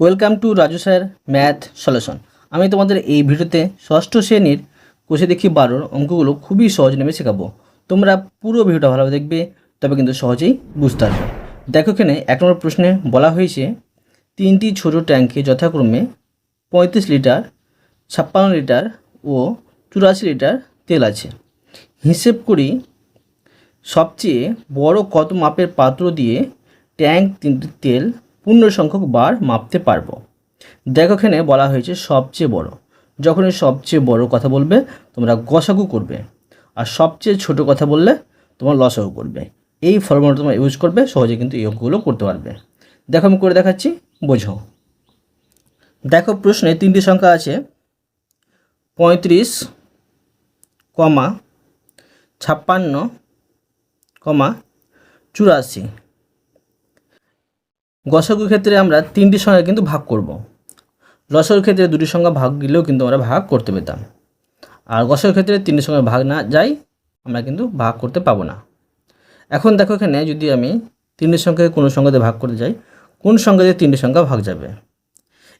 Welcome to Raju sir math solution. আমি তোমাদের এই ভিডিওতে ষষ্ঠ শ্রেণীর কোষে দেখি 12 অঙ্কগুলো খুবই সহজ নেমে শেখাবো। তোমরা পুরো ভিডিওটা ভালোভাবে দেখবে, তবে কিন্তু সহজেই বুঝতে পারবে। দেখো, এখানে 1 নম্বর প্রশ্নে বলা হয়েছে 3টি ছোট ট্যাঙ্কে যথাক্রমে 35 লিটার, 56 লিটার ও 84 লিটার তেল আছে। হিসেব করি সবচেয়ে বড় কত মাপের পাত্র দিয়ে ট্যাঙ্ক 3টি তেল পূর্ণ সংখ্যক বার মাপতে পারবো। দেখো, এখানে বলা হয়েছে সবচেয়ে বড়। যখনই সবচেয়ে বড় কথা বলবে তোমরা গসাগু করবে, আর সবচেয়ে ছোট কথা বললে তোমরা লসাগু করবে। এই ফর্মুলাটা তোমরা ইউজ করবে, সহজে কিন্তু এই অঙ্কগুলো করতে পারবে। দেখো, আমি করে দেখাচ্ছি, বোঝো। দেখো, প্রশ্নে 3টি সংখ্যা আছে, 35, 56, 84। গসাগুর ক্ষেত্রে আমরা 3টি সংখ্যা কিন্তু ভাগ করব। লসাগুর ক্ষেত্রে 2টি সংখ্যা ভাগ দিলেও কিন্তু আমরা ভাগ করতে পেতাম, আর গসাগুর ক্ষেত্রে 3টি সংখ্যা ভাগ না যাই আমরা কিন্তু ভাগ করতে পাবো না। এখন দেখো, এখানে যদি আমি 3টি সংখ্যাকে কোনো সংখ্যাতে ভাগ করতে যাই, কোন সংখ্যাতে 3টি সংখ্যা ভাগ যাবে?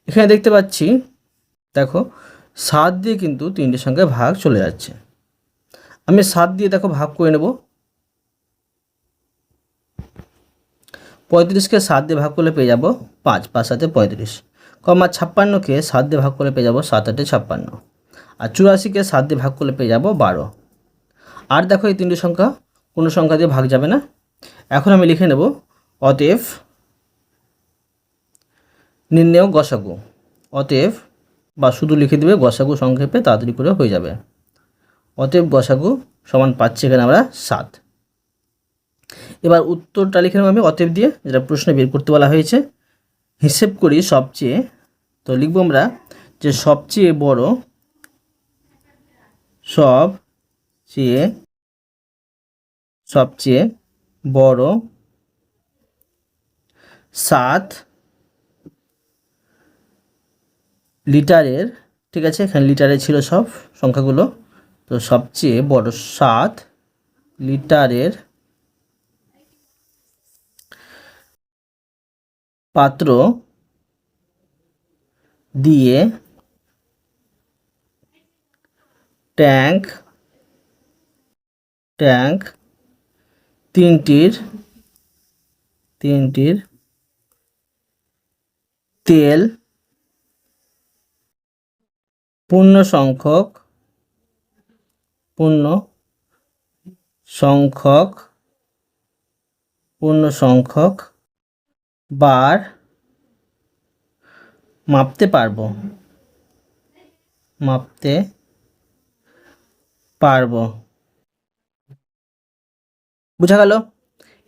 এখানে দেখতে পাচ্ছি, দেখো 7 দিয়ে কিন্তু 3টি সংখ্যায় ভাগ চলে যাচ্ছে। আমি 7 দিয়ে দেখো ভাগ করে নেব। 35কে 7 দিয়ে ভাগ করলে পেয়ে যাব 5, 5 7 35, 56কে 7 দিয়ে ভাগ করলে পেয়ে যাব 7 8 56, আর 84কে 7 দিয়ে ভাগ করলে পেয়ে যাব 12। আর দেখো, এই 3টি সংখ্যা কোনো সংখ্যা দিয়ে ভাগ যাবে না। এখন আমি লিখে নেব, অতএব নির্ণেয় গসাগু। অতএব, বা শুধু লিখে দেবে গসাগু সংক্ষেপে, তাড়াতাড়ি করে হয়ে যাবে। অতএব গসাগু সমান পাচ্ছি এখানে আমরা 7। এবার উত্তরটা লিখে নেব আমি অতএব দিয়ে, যেটা প্রশ্নে বের করতে বলা হয়েছে। হিসেব করি সবচেয়ে, তো লিখব আমরা যে সবচেয়ে বড়, সবচেয়ে বড় 7 লিটারের, ঠিক আছে, এখানে লিটারে ছিল সব সংখ্যাগুলো, তো সবচেয়ে বড় 7 লিটারের পাত্র দিয়ে ট্যাঙ্ক 3টির তেল পূর্ণ সংখ্যক বার মাপতে পারবো। বোঝা গেল?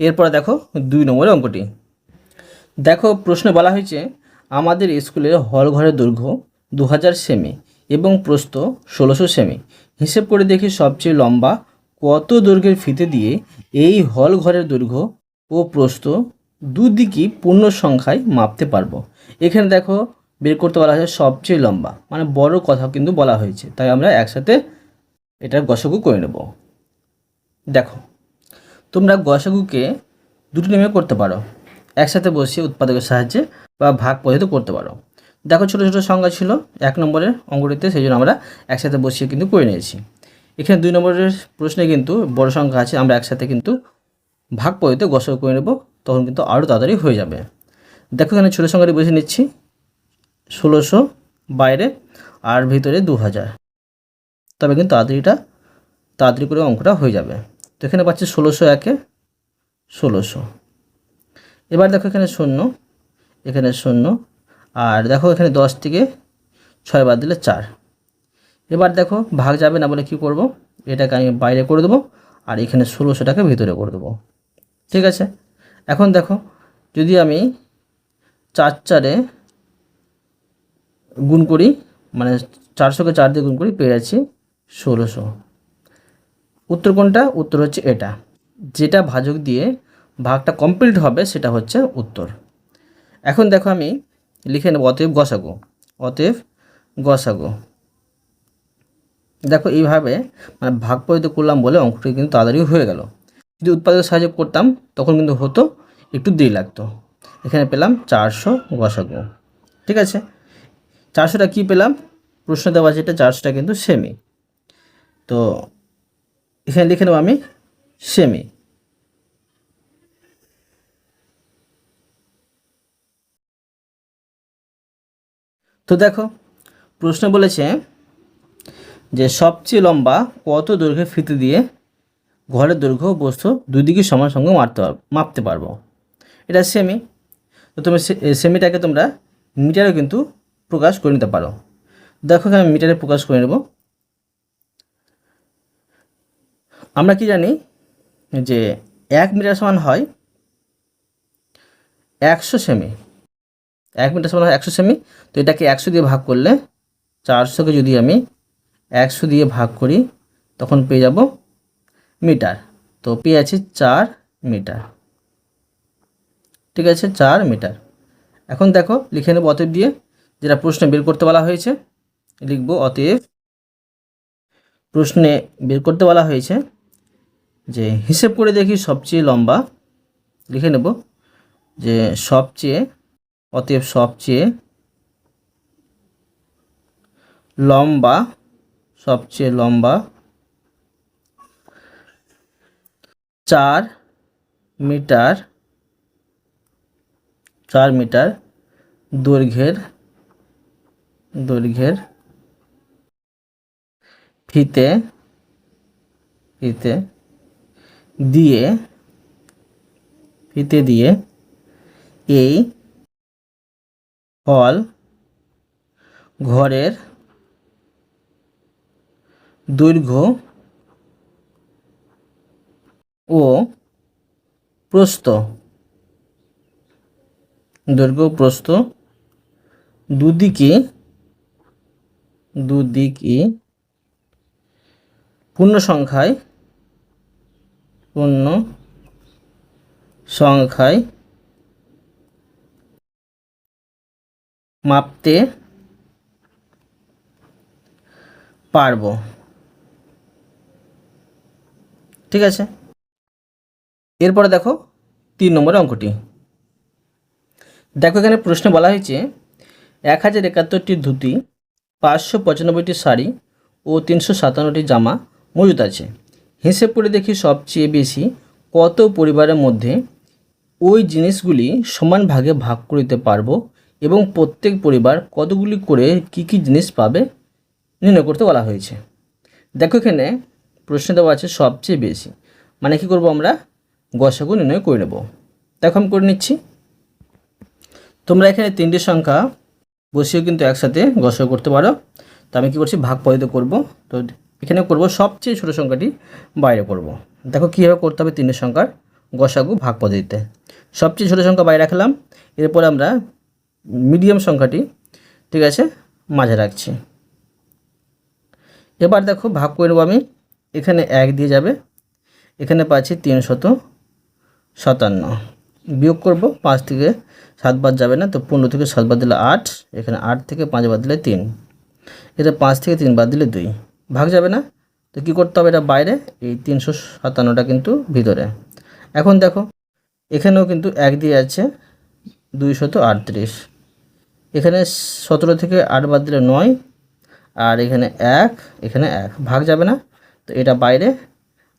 এরপরে দেখো 2 নম্বরের অঙ্কটি। দেখো, প্রশ্নে বলা হয়েছে আমাদের স্কুলের হল ঘরের দৈর্ঘ্য 2000 সেমি এবং প্রস্থ 1600 সেমি। হিসেব করে দেখি সবচেয়ে লম্বা কত দৈর্ঘ্যের ফিতে দিয়ে এই হল ঘরের দৈর্ঘ্য ও প্রস্থ দুদিকই পূর্ণ সংখ্যায় মাপতে পারবো। এখানে দেখো, বের করতে বলা হয়েছে সবচেয়ে লম্বা, মানে বড় কথা কিন্তু বলা হয়েছে, তাই আমরা একসাথে এটার গসাগু করে নেব। দেখো, তোমরা গসাগুকে 2টি নিয়মে করতে পারো, একসাথে বসিয়ে উৎপাদকের সাহায্যে, বা ভাগ পদ্ধতি করতে পারো। দেখো, ছোটো ছোটো সংখ্যা ছিল 1 নম্বরের অঙ্কটিতে, সেই জন্য আমরা একসাথে বসিয়ে কিন্তু করে নিয়েছি। এখানে 2 নম্বরের প্রশ্নে কিন্তু বড় সংখ্যা আছে, আমরা একসাথে কিন্তু ভাগ পদ্ধতিতে গসাগু করে নেব, তখন কিন্তু আরও তাড়াতাড়ি হয়ে যাবে। দেখো, এখানে ছোটো সংখ্যাটি বসে নিচ্ছি, 1600 বাইরে আর ভিতরে 2000, তবে কিন্তু তাড়াতাড়ি করে অঙ্কটা হয়ে যাবে। তো এখানে পাচ্ছি 1600 একে 1600। এবার দেখো, এখানে 0, এখানে 0, আর দেখো এখানে 10 থেকে 6 বাদ দিলে 4। এবার দেখো, ভাগ যাবে না বলে কি করব, এটাকে আমি বাইরে করে দেবো, আর এখানে 1600টাকে ভিতরে করে দেবো, ঠিক আছে। এখন দেখো, যদি আমি 4 4-এ গুণ করি, মানে 400কে 4 দিয়ে গুণ করি, পেয়ে যাচ্ছি 1600। উত্তর কোনটা? উত্তর হচ্ছে এটা, যেটা ভাজক দিয়ে ভাগটা কমপ্লিট হবে সেটা হচ্ছে উত্তর। এখন দেখো, আমি লিখে নেব অতএব গসাগু। দেখো, এইভাবে মানে ভাগ পদ্ধতি করলাম বলে অঙ্কটি কিন্তু তাড়াতাড়ি হয়ে গেল। যদি উৎপাদকের সাহায্যে করতাম তখন কিন্তু হতো একটু দেরি লাগতো। এখানে পেলাম 400 গসাগু। ঠিক আছে, 400টা কী পেলাম, প্রশ্ন দেওয়া আছে এটা 400টা কিন্তু সেমি। তো এখানে লিখে নেব আমি সেমি। তো দেখো প্রশ্ন বলেছে যে সবচেয়ে লম্বা কত দৈর্ঘ্যের ফিতে দিয়ে ঘরের দৈর্ঘ্য বস্তু দুই দিকে সমান সঙ্গে মাপতে পারবো। এটা সেমি। তো তুমি সেমিটাকে তোমরা মিটারেও কিন্তু প্রকাশ করে নিতে পারো। দেখো এখানে আমি মিটারে প্রকাশ করে নেব। আমরা কি জানি যে 1 মিটার সমান হয় 100 সেমি। 1 মিটার সমান হয় 100 সেমি। তো এটাকে 100 দিয়ে ভাগ করলে, 400কে যদি আমি 100 দিয়ে ভাগ করি তখন পেয়ে যাব মিটার। তো পেয়ে আছি 4 মিটার। ঠিক আছে, 4 মিটার। এখন দেখো লিখে নেব অতএব দিয়ে, যেটা প্রশ্নে বের করতে বলা হয়েছে। লিখব অতএব প্রশ্নে বের করতে বলা হয়েছে যে হিসেব করে দেখি সবচেয়ে লম্বা, লিখে নেব যে সবচেয়ে, অতএব সবচেয়ে লম্বা, সবচেয়ে লম্বা 4 মিটার, 4 মিটার দৈর্ঘ্যের ফিতে দিয়ে এই হল ঘরের দৈর্ঘ্য ও প্রস্থ দুদিকে পূর্ণ সংখ্যায় মাপতে পারবো। ঠিক আছে, এরপরে দেখো 3 নম্বরের অঙ্কটি। দেখো এখানে প্রশ্নে বলা হয়েছে 1071টি ধুতি, 595টি শাড়ি ও 357টি জামা মজুদ আছে। হিসেব করে দেখি সবচেয়ে বেশি কত পরিবারের মধ্যে ওই জিনিসগুলি সমান ভাগে ভাগ করতে পারবো এবং প্রত্যেক পরিবার কতগুলি করে কি কি জিনিস পাবে নির্ণয় করতে বলা হয়েছে। দেখো এখানে প্রশ্নে দেওয়া আছে সবচেয়ে বেশি, মানে কি করব আমরা গসাগু নির্ণয় করে নেব। দেখো আমি করে নিচ্ছি। তোমরা এখানে 3টি সংখ্যা বসিয়েও কিন্তু একসাথে গসাগু করতে পারো। তো আমি কী করছি, ভাগ পদ্ধতি করব। তো এখানে করব সবচেয়ে ছোটো সংখ্যাটি বাইরে করব। দেখো কীভাবে করতে হবে 3টি সংখ্যার গসাগু ভাগ পদ্ধতিতে। সবচেয়ে ছোটো সংখ্যা বাইরে রাখলাম, এরপর আমরা মিডিয়াম সংখ্যাটি, ঠিক আছে, মাঝে রাখছি। এবার দেখো ভাগ করে নেব আমি। এখানে 1 দিয়ে যাবে, এখানে পাচ্ছি 357। বিয়োগ করব, 5 থেকে 7 বাদ যাবে না, তো 15 থেকে 7 বাদ দিলে 8, এখানে 8 থেকে 5 বাদ দিলে 3, এটা 5 থেকে 3 বাদ দিলে 2, ভাগ যাবে না। তো কী করতে হবে, এটা বাইরে, এই 357টা কিন্তু ভিতরে। এখন দেখো এখানেও কিন্তু 1 দিয়ে আছে, 238, এখানে 17 থেকে 8 বাদ দিলে 9, আর এখানে 1, এখানে 1, ভাগ যাবে না, তো এটা বাইরে,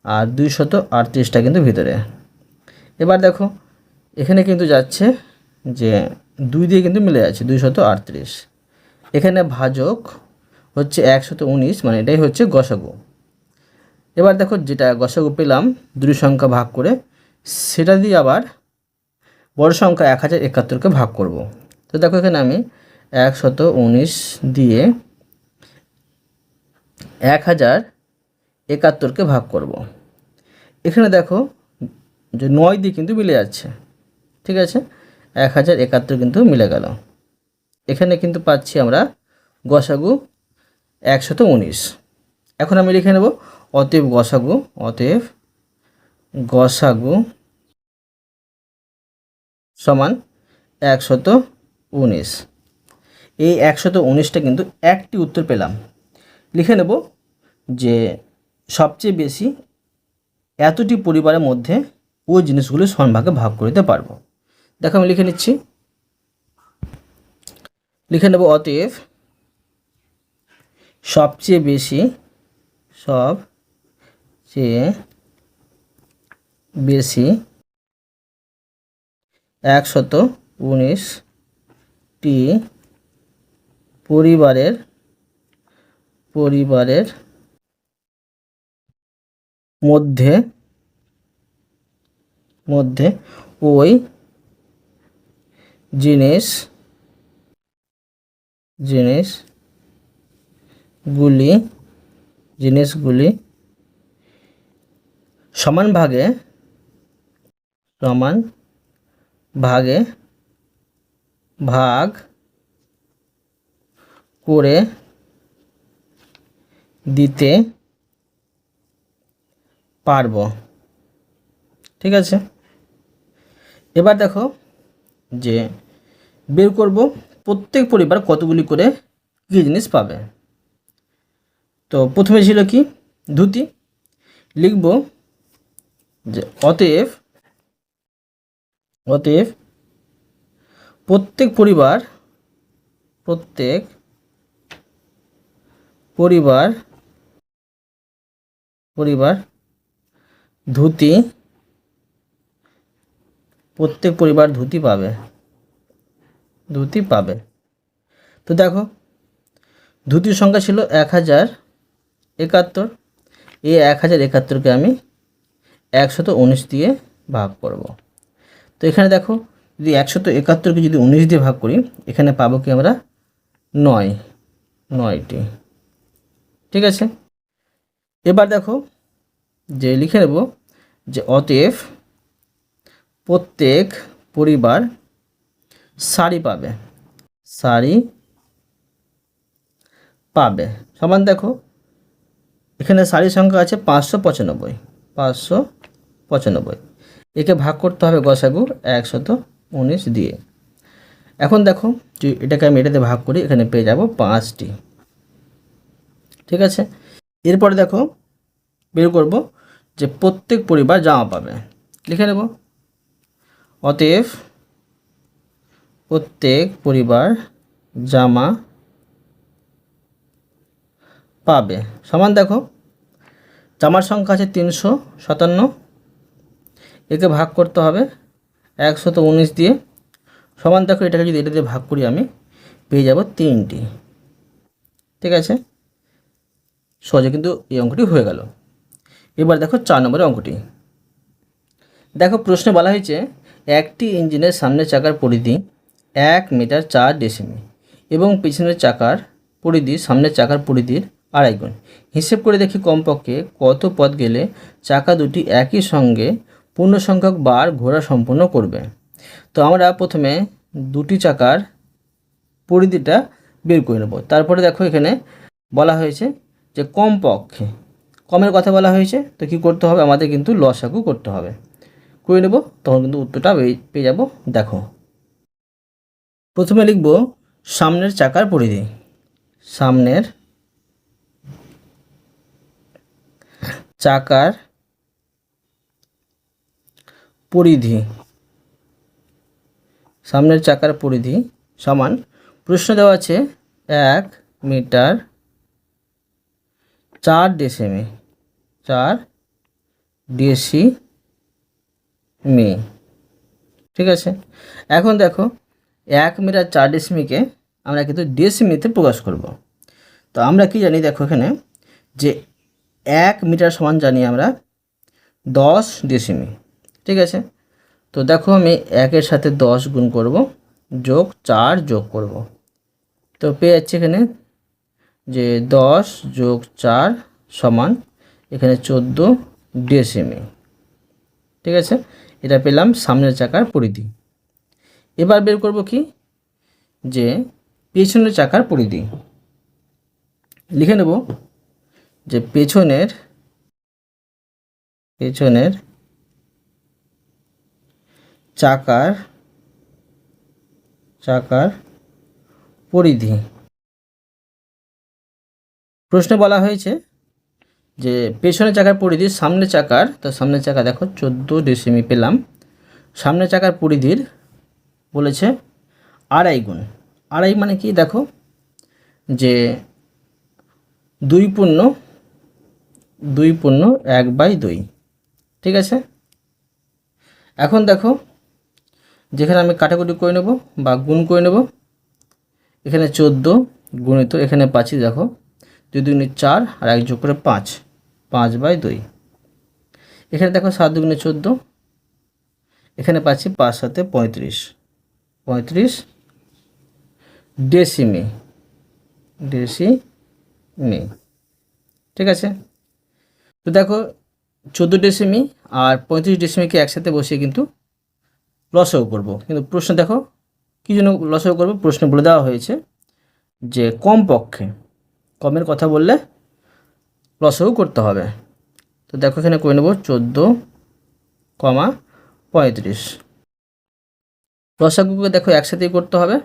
আর 238টা কিন্তু ভিতরে। এবার দেখো এখানে কিন্তু যাচ্ছে যে 2 দিয়ে কিন্তু মিলে যাচ্ছে 238, এখানে ভাজক হচ্ছে 119, মানে এটাই হচ্ছে গসাগু। এবার দেখো যেটা গসাগু পেলাম দুই সংখ্যা ভাগ করে, সেটা দিয়ে আবার বড় সংখ্যা 1071কে ভাগ করব। তো দেখো এখানে আমি 119 দিয়ে 1071কে ভাগ করব। এখানে দেখো যে 9 দিয়ে কিন্তু মিলে যাচ্ছে, ঠিক আছে, 1071 কিন্তু মিলে গেল। এখানে কিন্তু পাচ্ছি আমরা গসাগু 119। এখন আমি লিখে নেব অতএব গসাগু সমান 119। এই 119টা কিন্তু একটি উত্তর পেলাম। লিখে নেব যে সবচেয়ে বেশি এতটি পরিবারের মধ্যে ওই জিনিসগুলি সমান ভাগে ভাগ করে দিতে পারবো। দেখো আমি লিখে নিচ্ছি লিখে নেব অতএব সবচেয়ে বেশি, সবচেয়ে বেশি 119টি পরিবারের মধ্যে ওই জিনিসগুলি সমান ভাগে ভাগ করে দিতে পারবো। ঠিক আছে, এবার দেখো যে বের করব প্রত্যেক পরিবার কতগুলি করে কী জিনিস পাবে। তো প্রথমে ছিল কি ধুতি, লিখব যে অতএব প্রত্যেক পরিবার ধুতি পাবে। তো দেখো ধুতির সংখ্যা ছিল 1071। এই 1071কে আমি 119 দিয়ে ভাগ করব। তো এখানে দেখো যদি 171কে যদি 19 দিয়ে ভাগ করি, এখানে পাবো কি আমরা 9টি। ঠিক আছে, এবার দেখো যে লিখে নেব যে অতএব প্রত্যেক পরিবার শাড়ি পাবে সমান। দেখো এখানে শাড়ির সংখ্যা আছে 595। একে ভাগ করতে হবে গসাগু 119 দিয়ে। এখন দেখো যে এটাকে আমি এটাতে ভাগ করি, এখানে পেয়ে যাব 5টি। ঠিক আছে, এরপরে দেখো বের করব যে প্রত্যেক পরিবার জামা পাবে। লিখে নেব অতএব প্রত্যেক পরিবার জামা পাবে সমান। দেখো জামার সংখ্যা আছে 357, একে ভাগ করতে হবে 119 দিয়ে সমান। দেখো এটাকে যদি এটা দিয়ে ভাগ করি আমি পেয়ে যাব 3টি। ঠিক আছে, সহজে কিন্তু এই অঙ্কটি হয়ে গেল। এবার দেখো 4 নম্বরের অঙ্কটি। দেখো প্রশ্নে বলা হয়েছে একটি ইঞ্জিনের সামনের চাকার পরিধি 1 মিটার 4 ডেসিমি এবং পিছনের চাকার পরিধি সামনের চাকার পরিধির 2.5 গুণ। হিসেব করে দেখি কমপক্ষে কত পথ গেলে চাকা দুটি একই সঙ্গে পূর্ণ সংখ্যক বার ঘোরা সম্পন্ন করবে। তো আমরা প্রথমে দুটি চাকার পরিধিটা বের করে নেব। তারপরে দেখো এখানে বলা হয়েছে যে কমপক্ষে, কমের কথা বলা হয়েছে, তো কী করতে হবে আমাদের কিন্তু লসাগু করতে হবে, করে নেব, তখন কিন্তু উত্তরটা পেয়ে যাব। দেখো প্রথমে লিখব সামনের চাকার পরিধি, সামনের চাকার পরিধি সমান, প্রশ্ন দেওয়া আছে 1 মিটার 4 ডেসিমি, ঠিক আছে। এখন দেখো 1 মিটার 4 ডেসিমিকে আমরা কিন্তু ডেসিমিতে প্রকাশ করব। তো আমরা কি জানি, দেখো এখানে যে 1 মিটার সমান জানি আমরা 10 ডেসিমি। ঠিক আছে, তো দেখো আমি 1-এর সাথে 10 গুণ করব, যোগ 4 যোগ করব, তো পেয়ে যাচ্ছে এখানে যে 10 যোগ 4 সমান এখানে 14 ডেসিমি। ঠিক আছে, এটা পেলাম সামনের চাকার পরিধি। এবার বের করব কি যে পেছনের চাকার পরিধি। লিখে নেব যে পেছনের চাকার পরিধি। প্রশ্নে বলা হয়েছে যে পেছনের চাকার পরিধি সামনের চাকার, তো সামনের চাকা দেখো 14 ডেসিমি পেলাম, সামনের চাকার পরিধির বলেছে 2.5 গুণ। আড়াই মানে কি দেখো যে 2 পূর্ণ 1/2, ঠিক আছে। এখন দেখো যেখানে আমি কাটাকুটি করে নেব বা গুণ করে নেব, এখানে 14 গুণিত এখানে পাচ্ছি দেখো 2 দুগুণে 4 আর 1 যোগ করে 5, 5/2। এখানে দেখো 7 দুগুণে 14, এখানে পাচ্ছি 5 7 35, 35 ডেসিমি, ঠিক আছে। তো দেখো 14 ডেসিমি আর 35 ডেসিমিকে একসাথে বসিয়ে কিন্তু লসাগু করব, কিন্তু প্রশ্ন দেখো কী জন্য লসাগু করব, প্রশ্ন বলে দেওয়া হয়েছে যে কমপক্ষে, কমের কথা বললে লসাগু করতে হবে। তো দেখো এখানে করে নেব 14,35। লসাগুকে দেখো একসাথেই করতে হবে,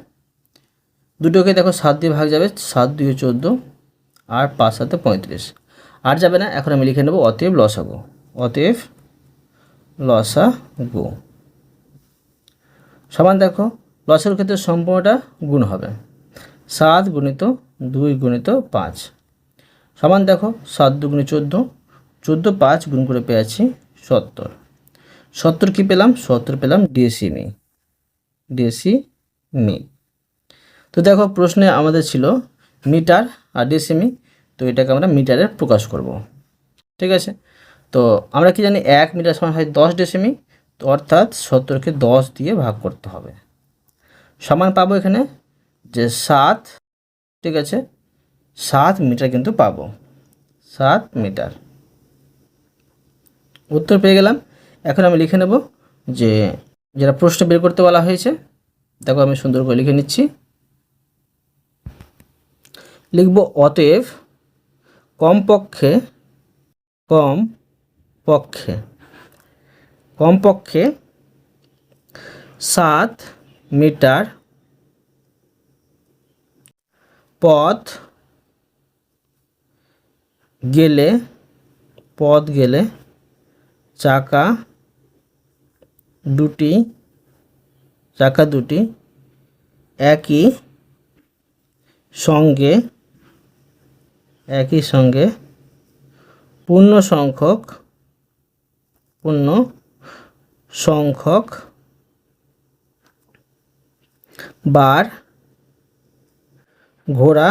দুটোকে দেখো 7 দিয়ে ভাগ যাবে, 7 2 14 আর 5 7 35, আর যাবে না। এখন আমি লিখে নেব অতএব লসাগু, অতএব লসাগু সমান দেখো লসাগুর ক্ষেত্রে সম্পূর্ণটা গুণ হবে, 7 গুণিত 2 গুণিত 5 সমান দেখো 7 দুগুণে 14, 14 5 গুণ করে পেয়েছি 70, 70 কী পেলাম, 70 পেলাম ডেসিমি। তো দেখো প্রশ্নে আমাদের ছিল মিটার আর ডেসিমি, তো এটাকে আমরা মিটারে প্রকাশ করব, ঠিক আছে। তো আমরা কি জানি 1 মিটার সমান হয় 10 ডেসিমি, তো অর্থাৎ 70কে 10 দিয়ে ভাগ করতে হবে, সমান পাবো এখানে যে 7, ঠিক আছে, 7 মিটার কিন্তু পাবো, 7 মিটার উত্তর পেয়ে গেলাম। এখন আমি লিখে নেব যে যেটা প্রশ্ন বের করতে বলা হয়েছে, দেখো আমি সুন্দর করে লিখে নিচ্ছি, লিখব অতএব কমপক্ষে কমপক্ষে 7 মিটার পথ গেলে চাকা দুটি একই সঙ্গে পূর্ণ সংখ্যক বার ঘোড়া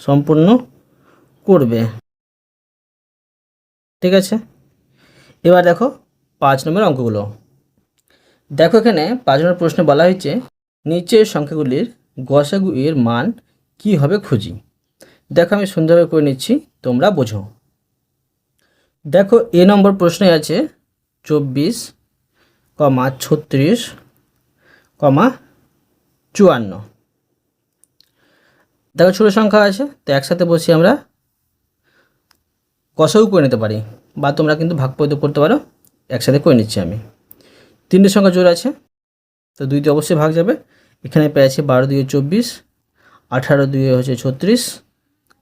সম্পূর্ণ করবে, ঠিক আছে। এবার দেখো 5 নম্বর অঙ্কগুলো। দেখো এখানে 5 নম্বর প্রশ্নে বলা হয়েছে নিচের সংখ্যাগুলির গসাগু এর মান কি হবে খুঁজি। দেখো আমি সুন্দরভাবে করে নিচ্ছি, তোমরা বোঝো। দেখো এ নম্বর প্রশ্নে আছে 24, 36, 54। দেখো ছোটো সংখ্যা আছে, তো একসাথে বসে আমরা গসাগু করে নিতে পারি, বা তোমরা কিন্তু ভাগ পদ্ধতি করতে পারো। একসাথে করে নিচ্ছি আমি। 3টে সংখ্যা জোড় আছে, তো 2 দিয়ে অবশ্যই ভাগ যাবে। এখানে পেয়েছি 12 2 24, 18 2 হচ্ছে 36,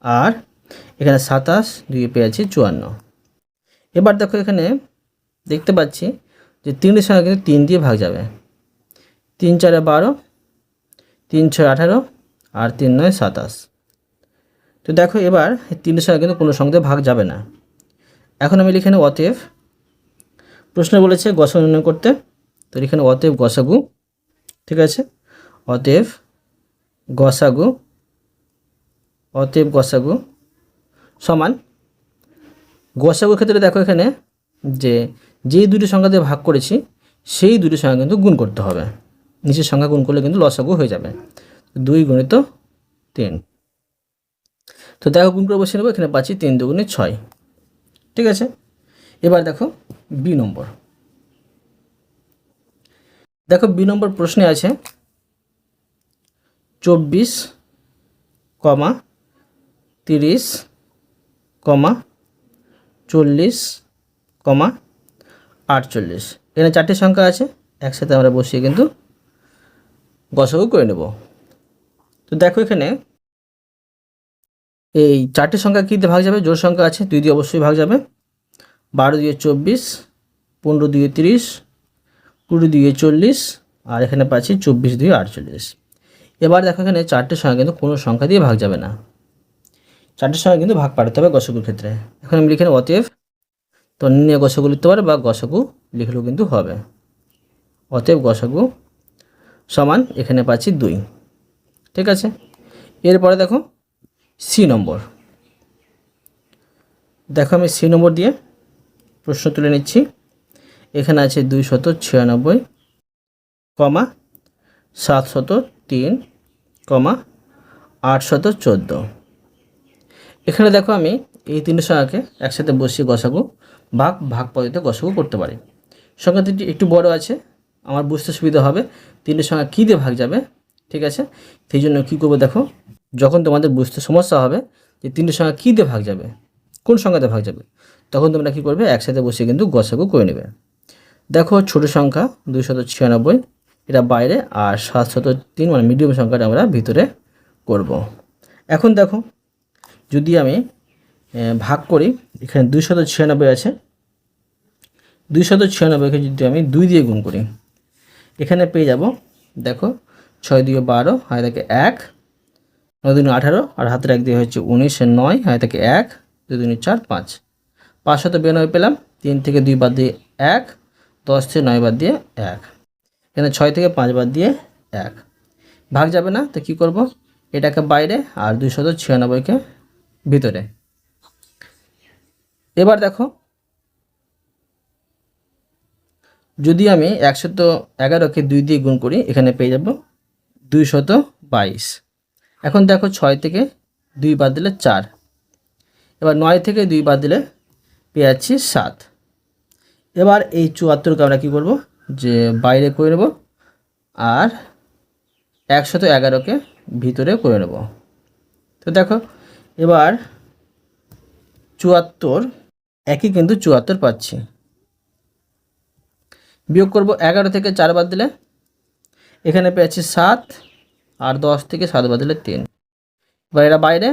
আর এখানে 27 2 পেয়েছি 54। এবার দেখো এখানে দেখতে পাচ্ছি যে 3টে সংখ্যা কিন্তু 3 দিয়ে ভাগ যাবে, 3 4 12, 3 6 18 আর 3 9 27। তো দেখো এবার 3টে সংখ্যা কিন্তু কোনো সংখ্যা ভাগ যাবে না। এখন আমি লিখে নেব অতএব, প্রশ্ন বলেছে গসাগু নির্ণয় করতে, তো এখানে অতএব গসাগু, ঠিক আছে, অতএব গসাগু সমান গসাগুর ক্ষেত্রে দেখো এখানে যেই দুটি সংখ্যা দিয়ে ভাগ করেছি সেই দুটি সংখ্যা কিন্তু গুণ করতে হবে, নিচের সংখ্যা গুণ করলে কিন্তু লসাগু হয়ে যাবে, 2 গুণিত 3। তো দেখো গুণ করে বসিয়ে নেবো, এখানে পাচ্ছি 3 2 6, ঠিক আছে। এবার দেখো বি নম্বর। দেখো বি নম্বর প্রশ্নে আছে 24, 30, 40, 48। এখানে 4টে সংখ্যা আছে, একসাথে আমরা বসিয়ে কিন্তু গসাগু করে নেব। তো দেখো এখানে এই 4টে সংখ্যা কী দিয়ে ভাগ যাবে, জোড় সংখ্যা আছে, 2 দিয়ে অবশ্যই ভাগ যাবে। 12 2 24, 15 2 30, 20 2 40, আর এখানে পাচ্ছি 24 2 48। এবার দেখো এখানে চারটের সঙ্গে কিন্তু কোনো সংখ্যা দিয়ে ভাগ যাবে না, চারটের সঙ্গে কিন্তু ভাগ পাঠাতে হবে গসাগুর ক্ষেত্রে। এখন আমি লিখে নেব অতএব, তো নির্ণয় গসাগু লিখতে পারে বা গসাগু লিখলেও কিন্তু হবে। অতএব গসাগু সমান এখানে পাচ্ছি 2। ঠিক আছে, এরপরে দেখো সি নম্বর। দেখো আমি সি নম্বর দিয়ে প্রশ্ন তুলে নিচ্ছি। এখানে আছে 296, 703, 814। এখানে দেখো আমি এই তিনটে সংখ্যাকে একসাথে বসিয়ে গসাগু ভাগ পদ্ধতিতে গসাগু করতে পারি। সংখ্যা তিনটি একটু বড় আছে, আমার বুঝতে সুবিধা হবে তিনটে সংখ্যা কী দিয়ে ভাগ যাবে। ঠিক আছে, সেই জন্য কী করবো দেখো, যখন তোমাদের বুঝতে সমস্যা হবে যে তিনটে সংখ্যা কী দিয়ে ভাগ যাবে, কোন সংখ্যাতে ভাগ যাবে, তখন তোমরা কী করবে, একসাথে বসিয়ে কিন্তু গসাগু করে নেবে। দেখো ছোট সংখ্যা 296 এটা বাইরে, আর 703 মানে মিডিয়াম সংখ্যাটা আমরা ভিতরে করব। এখন দেখো যদি আমি ভাগ করি, এখানে 296 আছে, 296কে যদি আমি 2 দিয়ে গুণ করি, এখানে পেয়ে যাব দেখো 6 2 12, হাতে থাকে 1, 9 2 18, আর হাতের 1 দিয়ে হচ্ছে 19, 9, হাতে থাকে 1, 2 2 4 5, 592 পেলাম। 3 থেকে 2 বাদ দিয়ে 1, 10 থেকে 9 বাদ দিয়ে 1, এখানে 6 থেকে 5 বাদ দিয়ে 1, ভাগ যাবে না, তো কী করব, এটাকে বাইরে আর 296কে ভিতরে। এবার দেখো যদি আমি 111কে 2 দিয়ে গুণ করি, এখানে পেয়ে যাব 222। এখন দেখো 6 থেকে 2 বাদ দিলে 4, এবার 9 থেকে 2 বাদ দিলে পেয়ে যাচ্ছি 7। এবার এই 74কে আমরা কী করব, যে বাইরে করে নেব আর 111কে ভিতরে করে নেব। তো দেখো এবার 74 একই কিন্তু 74 পাচ্ছি। বিয়োগ করব 11 থেকে 4 বাদ দিলে, এখানে পেয়েছি 7, আর 10 থেকে 7 বাদ দিলে 3, এবার এরা বাইরে,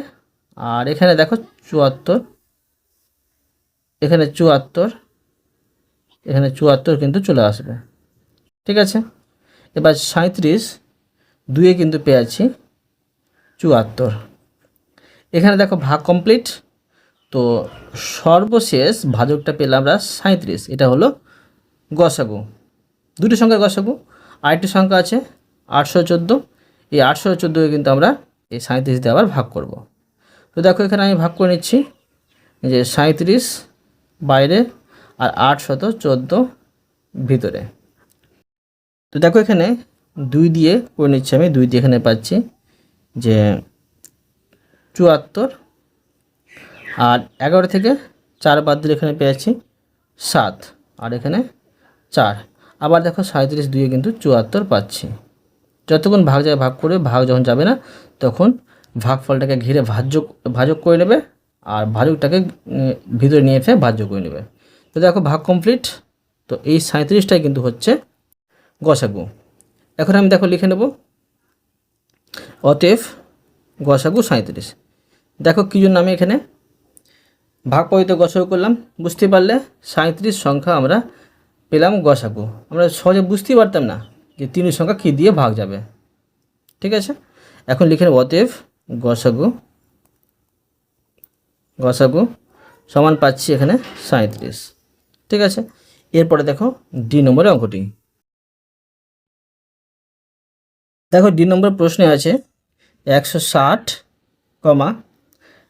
আর এখানে দেখো 74, এখানে 74, এখানে 74 কিন্তু চলে আসবে। ঠিক আছে, এবার 37 2 কিন্তু পেয়ে আছি 74। এখানে দেখো ভাগ কমপ্লিট, তো সর্বশেষ ভাজকটা পেলাম আমরা 37, এটা হলো গসাগু, দুটি সংখ্যার গসাগু। আরেকটি সংখ্যা আছে 814, এই 814কে কিন্তু আমরা এই 37 দিয়ে আবার ভাগ করব। তো দেখো এখানে আমি ভাগ করে নিচ্ছি, যে 37 বাইরে আর 814 ভিতরে। তো দেখো এখানে 2 দিয়ে করে নিচ্ছি আমি, 2 দিয়ে এখানে পাচ্ছি যে 74, আর 11 থেকে 4 বাদ দিলে এখানে পেয়েছি 7, আর এখানে 4, আবার দেখো 37 2 কিন্তু 74 পাচ্ছি। যতক্ষণ ভাগ যায় ভাগ করে, ভাগ যখন যাবে না তখন ভাগফলটাকে ঘিরে ভাজক করে নেবে, আর ভাজকটাকে ভিতরে নিয়ে এসে ভাজ্য করে নেবে। তো দেখো ভাগ কমপ্লিট, তো এই 37টাই কিন্তু হচ্ছে গসাগু। এখন আমি দেখো লিখে নেব অতএব গসাগু 37। দেখো কী জন্য আমি এখানে ভাগ পদ্ধতিতে গসাগু করলাম, বুঝতে পারলে 37 সংখ্যা আমরা পেলাম গসাগু। আমরা সহজে বুঝতেই পারতাম না যে 3 সংখ্যা কী দিয়ে ভাগ যাবে। ঠিক আছে, এখন লিখে নেব অতএব গসাগু সমান পাচ্ছি এখানে 37। ঠিক আছে, এরপরে দেখো ডি নম্বরের অঙ্কটি। দেখো ডি নম্বর প্রশ্নে আছে 160,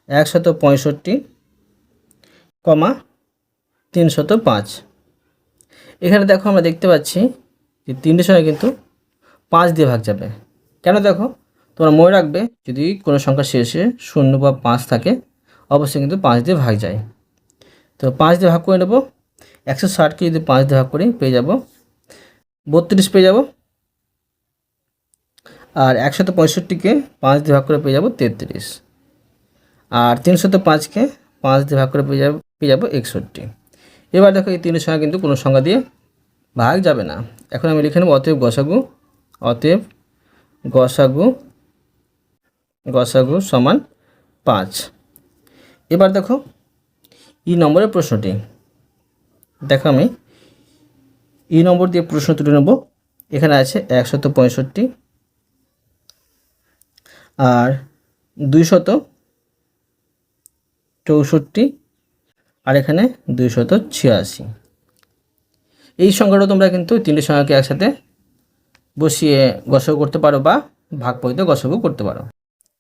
165, 305। এখানে দেখো আমরা দেখতে পাচ্ছি যে 3টে সংখ্যা কিন্তু 5 দিয়ে ভাগ যাবে। কেন দেখো, তোমরা মনে রাখবে যদি কোনো সংখ্যা শেষে 0 বা 5 থাকে অবশ্যই কিন্তু 5 দিয়ে ভাগ যায়। তো 5 দিয়ে ভাগ করে নেব, 160কে যদি 5 দিয়ে ভাগ করি পেয়ে যাব 32 পেয়ে যাব, আর 165কে 5 দিয়ে ভাগ করে পেয়ে যাব 33, আর 305কে 5 দিয়ে ভাগ করে পেয়ে যাব 61। এবার দেখো এই 3 সংখ্যা কিন্তু কোনো সংখ্যা দিয়ে ভাগ যাবে না। এখন আমি লিখে নেব অতএব গসাগু সমান 5। এবার দেখো ই নম্বরের প্রশ্নটি। দেখো আমি এই নম্বর দিয়ে প্রশ্ন তুলে নেব। এখানে আছে 165 আর 264 আর এখানে 286। এই সংখ্যাটা তোমরা কিন্তু তিনটে সংখ্যাকে একসাথে বসিয়ে গসাগু করতে পারো বা ভাগ পদ্ধতিতে গসাগু করতে পারো,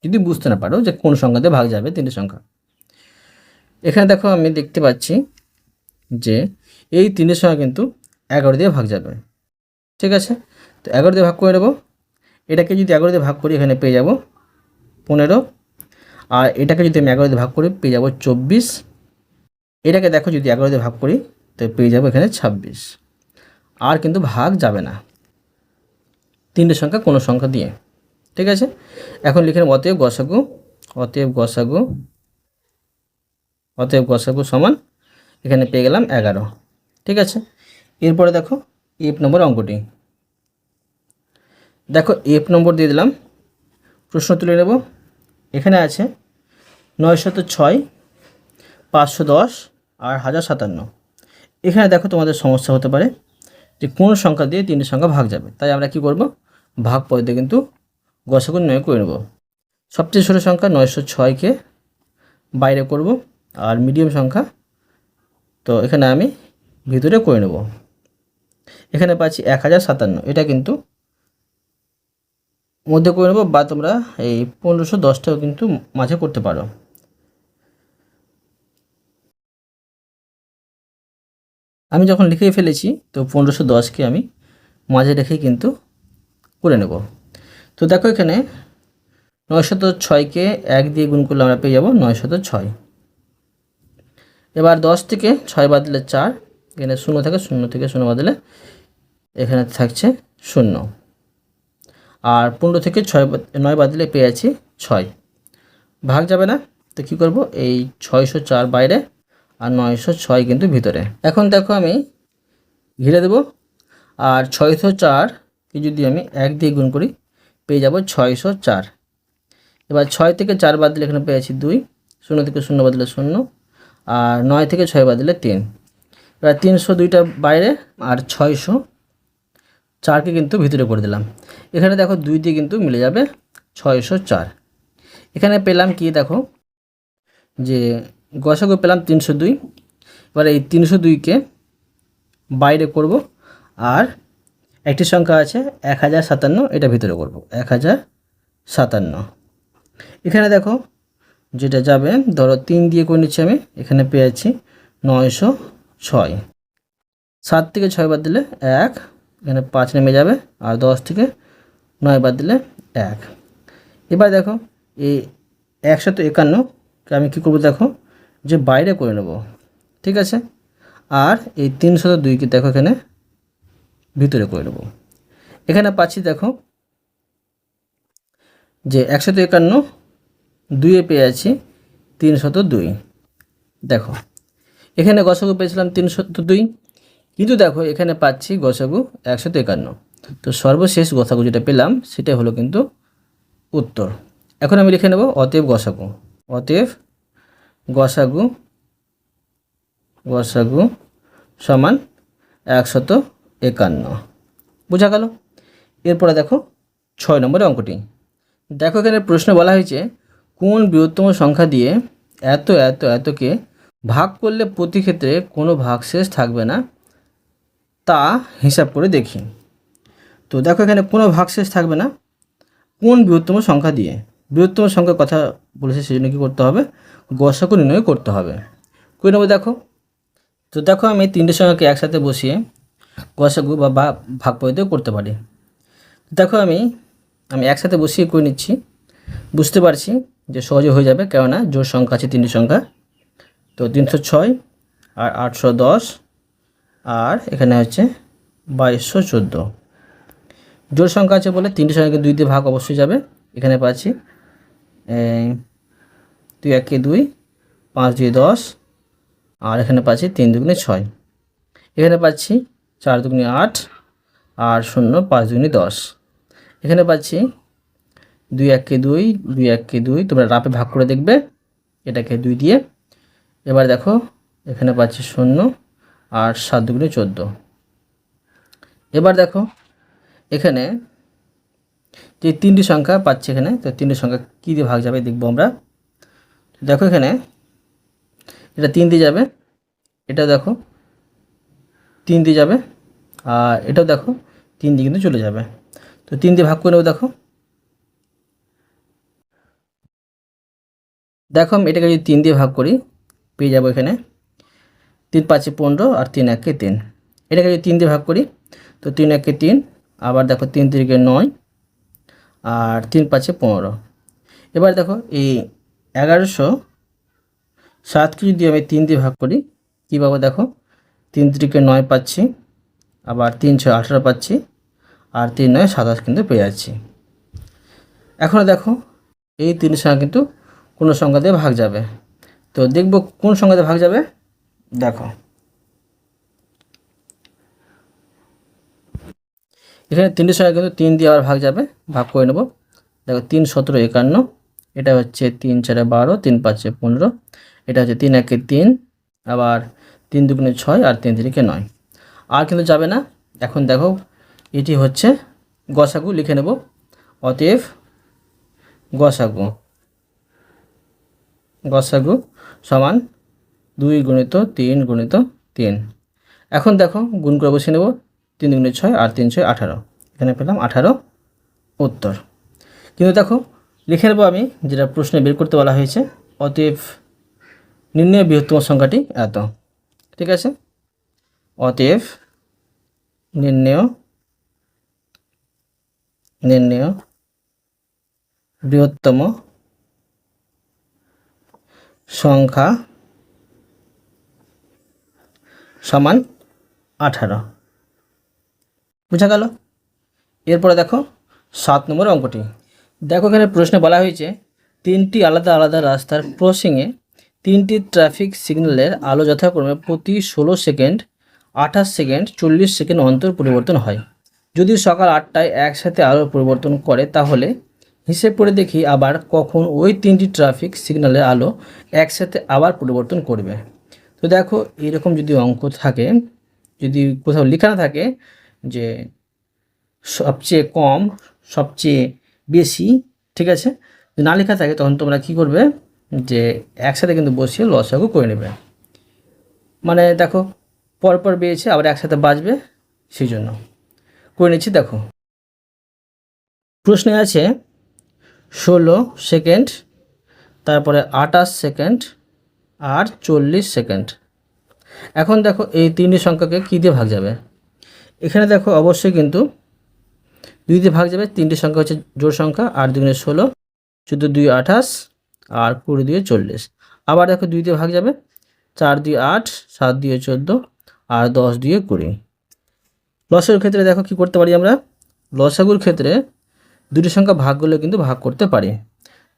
যদি বুঝতে না পারো যে কোন সংখ্যাতে ভাগ যাবে তিনটে সংখ্যা। এখানে দেখো আমি দেখতে পাচ্ছি যে এই তিনটে সংখ্যা কিন্তু 11 দিয়ে ভাগ যাবে। ঠিক আছে, তো 11 দিয়ে ভাগ করে নেব। এটাকে যদি 11 দিয়ে ভাগ করি এখানে পেয়ে যাব 15, আর এটাকে যদি আমি 11 দিয়ে ভাগ করি পেয়ে যাব 24। এটাকে দেখো যদি 11 দিয়ে ভাগ করি তো পেয়ে যাব এখানে 26। আর কিন্তু ভাগ যাবে না তিনটে সংখ্যা কোনো সংখ্যা দিয়ে। ঠিক আছে, এখন লিখে নেব অতএব গসাগু, অতএব গসাগু, অতএব গসাগু সমান এখানে পেয়ে গেলাম 11। ঠিক আছে, এরপরে দেখো এফ নম্বর অঙ্কটি। দেখো এফ নম্বর দিয়ে দিলাম, প্রশ্ন তুলে নেব। এখানে আছে 906, 510 আর 1057। এখানে দেখো তোমাদের সমস্যা হতে পারে যে কোন সংখ্যা দিয়ে তিনটে সংখ্যা ভাগ যাবে। তাই আমরা কি করব, ভাগ পদ্ধতি কিন্তু গসাগু নির্ণয় করে নেব। সবচেয়ে ছোটো সংখ্যা 906কে বাইরে করব, আর মিডিয়াম সংখ্যা তো এখানে আমি ভিতরে করে নেব। এখানে পাচ্ছি 1057, এটা কিন্তু মধ্যে করে নেব, বা তোমরা এই 1510টাও কিন্তু মাঝে করতে পারো। আমি যখন লিখেই ফেলেছি তো 1510কে আমি মাঝে রেখেই কিন্তু করে নেব। তো দেখো এখানে 906কে 1 দিয়ে গুণ করলে আমরা পেয়ে যাব 906। এবার 10 থেকে 6 বাদ দিলে 4, এখানে 0 থেকে 0 বাদ দিলে এখানে থাকছে 0। আর 15 থেকে 9 বাদ দিলে পেয়ে যাচ্ছি 6। ভাগ যাবে না, তো কী করব, এই 604 বাইরে আর 906 কিন্তু ভিতরে। এখন দেখো আমি ঘিরে দেব, আর 604কে যদি আমি 1 দিয়ে গুণ করি পেয়ে যাব 604। এবার 6 থেকে 4 বাদ দিলে এখানে পেয়ে যাচ্ছি 2, 0 থেকে 0 বাদ দিলে 0, আর 9 থেকে 6 বাদ দিলে 3। এবার 302টা বাইরে আর 604কে কিন্তু ভিতরে করে দিলাম। এখানে দেখো 2 দিয়ে কিন্তু মিলে যাবে 604। এখানে পেলাম কি, দেখো যে গসাগু পেলাম 302। এবার এই 302কে বাইরে করব, আর একটি সংখ্যা আছে 1057, এটা ভিতরে করব 1057। এখানে দেখো যেটা যাবে, ধরো 3 দিয়ে করে নিচ্ছি আমি, এখানে পেয়ে যাচ্ছি 906। 7 থেকে 6 বাদ দিলে 1, এখানে 5 নেমে যাবে, আর 10 থেকে 9 বাদ দিলে 1। এবার দেখো এই 151কে আমি কী করবো, দেখো যে বাইরে করে নেব। ঠিক আছে, আর এই 302কে দেখো এখানে ভিতরে করে নেব। এখানে পাচ্ছি দেখো যে 151 2-এ পেয়ে যাচ্ছি 302। দেখো এখানে গসাগু পেয়েছিলাম 302, কিন্তু দেখো এখানে পাচ্ছি গসাগু 151। তো সর্বশেষ গসাগু যেটা পেলাম সেটাই হলো কিন্তু উত্তর। এখন আমি লিখে নেব অতএব গসাগু, অতএব গসাগু, গসাগু সমান 151। বোঝা গেল। এরপরে দেখো 6 নম্বরের অঙ্কটি। দেখো এখানে প্রশ্ন বলা হয়েছে কোন বৃহত্তম সংখ্যা দিয়ে এত এত এতকে ভাগ করলে প্রতি ক্ষেত্রে কোনো ভাগশেষ থাকবে না তা হিসাব করে দেখি। তো দেখো এখানে কোনো ভাগশেষ থাকবে না কোন বৃহত্তম সংখ্যা দিয়ে। বৃহত্তম সংখ্যার কথা বলেছে, সেই জন্য কী করতে হবে, গসাগু নির্ণয় করতে হবে। করে নেব। দেখো তো দেখো আমি তিনটে সংখ্যাকে একসাথে বসিয়ে গসাগু বা ভাগ পদ্ধতি করতে পারি। দেখো আমি একসাথে বসিয়ে করে নিচ্ছি, বুঝতে পারছি যে সহজে হয়ে যাবে, কেননা জোড় সংখ্যা আছে তিনটি সংখ্যা। তো 306 আর 810 আর এখানে হচ্ছে 2214। জোড় সংখ্যা আছে বলে তিনটি সংখ্যাকে 2 দিয়ে ভাগ অবশ্যই যাবে। এখানে পাচ্ছি 2 1 2, 5 2 10, আর এখানে পাচ্ছি 3 2 6। এখানে পাচ্ছি 4 2 8 আর 0 5 2 10। এখানে পাচ্ছি 2 1 2, 2 1 2, তোমরা রাফে ভাগ করে দেখবে এটাকে 2 দিয়ে। এবার দেখো এখানে পাচ্ছি 0 আর 7 2 14। এবার দেখো এখানে যে তিনটি সংখ্যা পাচ্ছি এখানে, তো তিনটি সংখ্যা কী দিয়ে ভাগ যাবে দেখবো আমরা। দেখো এখানে এটা 3 দিয়ে যাবে, এটা দেখো 3 দিয়ে যাবে, আর এটাও দেখো 3 দিয়ে কিন্তু চলে যাবে। তো 3 দিয়ে ভাগ করে নেবো। দেখো দেখো আমি এটাকে যদি 3 দিয়ে ভাগ করি পেয়ে যাবো এখানে 3 5 15 আর 3 1 3। এটাকে যদি 3 দিয়ে ভাগ করি তো 3 1 3, আবার দেখো 3 3 9 আর 3 5 15। এবার দেখো এই 1107কে যদি আমি 3 দিয়ে ভাগ করি কী পাবো, দেখো 3 3 9 পাচ্ছি, আবার 3 6 18 পাচ্ছি, আর 3 9 27 কিন্তু পেয়ে যাচ্ছি। এখন দেখো এই তিন সংখ্যা কিন্তু কোনো সংখ্যা দিয়ে ভাগ যাবে, তো দেখব কোন সংখ্যা দিয়ে ভাগ যাবে। দেখো এখানে তিনটি সংখ্যা কিন্তু 3 দিয়ে আবার ভাগ যাবে, ভাগ করে নেব। দেখো 3 17 51, এটা হচ্ছে 3 4 12, 3 5 15, এটা হচ্ছে 3 1 3, আবার 3 2 6 আর 3 3 9। আর কিন্তু যাবে না। এখন দেখো এটি হচ্ছে গসাগু, লিখে নেব। অতএব গসাগু গসাগু সমান 2 গুণিত 3 গুণিত 3। এখন দেখো গুণ করে বসিয়ে নেব। 3 2 6 আর 3 6 18, এখানে পেলাম 18 উত্তর। কিন্তু দেখো লিখে নেব আমি যেটা প্রশ্নে বের করতে বলা হয়েছে। অতএব নির্ণয় বৃহত্তম সংখ্যাটি এত। ঠিক আছে, অতএব নির্ণয় বৃহত্তম সংখ্যা সমান 18। বুঝা গেল? এরপরে দেখো 7 নম্বর অঙ্কটি। দেখো এখানে প্রশ্নে বলা হয়েছে 3টি আলাদা আলাদা রাস্তার ক্রসিংয়ে 3টি ট্রাফিক সিগন্যালের আলো যথাক্রমে প্রতি 16 সেকেন্ড, 28 সেকেন্ড, 40 সেকেন্ড অন্তর পরিবর্তন হয়। যদি সকাল 8টায় একসাথে আলো পরিবর্তন করে তাহলে হিসেব করে দেখি আবার কখন ওই 3টি ট্রাফিক সিগন্যালের আলো একসাথে আবার পরিবর্তন করবে। তো দেখো এরকম যদি অঙ্ক থাকে, যদি কোথাও লেখা না থাকে যে সবচেয়ে কম সবচেয়ে বেশি, ঠিক আছে, যদি না লেখা থাকে তখন তোমরা কি করবে যে একসাথে কিন্তু বসিয়ে লসাগু করে নেবে। মানে দেখো পরপর বেরিয়েছে আবার একসাথে বাজবে, সেই জন্য করে নিচ্ছি। দেখো প্রশ্নে আছে 16 সেকেন্ড, তারপরে 28 সেকেন্ড আর 40 সেকেন্ড। এখন দেখো এই তিনটি সংখ্যাকে কী দিয়ে ভাগ যাবে। এখানে দেখো অবশ্যই কিন্তু 2 দিয়ে ভাগ যাবে। তিনটি সংখ্যা হচ্ছে জোড় সংখ্যা, 8 2 16, 14 2 28 আর 20 2 40। আবার দেখো 2 দিয়ে ভাগ যাবে, 4 2 8, 7 2 14 আর 10 2 20। লসাগুর ক্ষেত্রে দেখো কি করতে পারি আমরা। লসাগুর ক্ষেত্রে দুটি সংখ্যা ভাগ করলে কিন্তু ভাগ করতে পারি।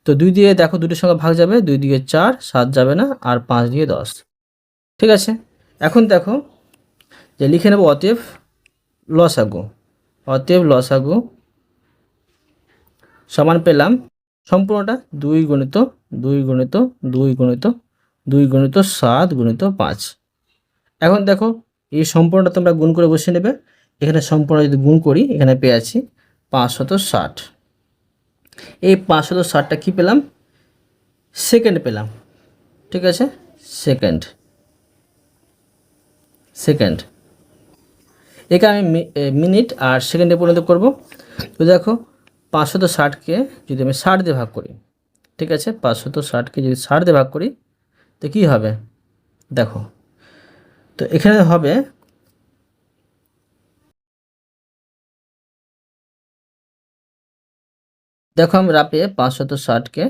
তো 2 দিয়ে দেখো দুটি সংখ্যা ভাগ যাবে, 2 দিয়ে 4, 7 যাবে না, আর 5 দিয়ে 10। ঠিক আছে, এখন দেখো যে লিখে নেব অতএব লসাগু। অতএব লসাগু সমান পেলাম সম্পূর্ণটা 2 গুণিত 2 গুণিত 2 গুণিত 2 গুণিত 7 গুণিত 5। এখন দেখো এই সম্পূর্ণটা তোমরা গুণ করে বসিয়ে নেবে। এখানে সম্পূর্ণ যদি গুণ করি এখানে পেয়ে আছি 560। এই 560টা কী পেলাম, সেকেন্ড পেলাম। ঠিক আছে, সেকেন্ড একে আমি মিনিট আর সেকেন্ডে পরিণত করব। তো দেখো 560কে যদি আমি 60 দিয়ে ভাগ করি, ঠিক আছে, 560কে যদি 60 দিয়ে ভাগ করি তো কী হবে দেখো। তো এখানে হবে দেখো আমি রাপে 560কে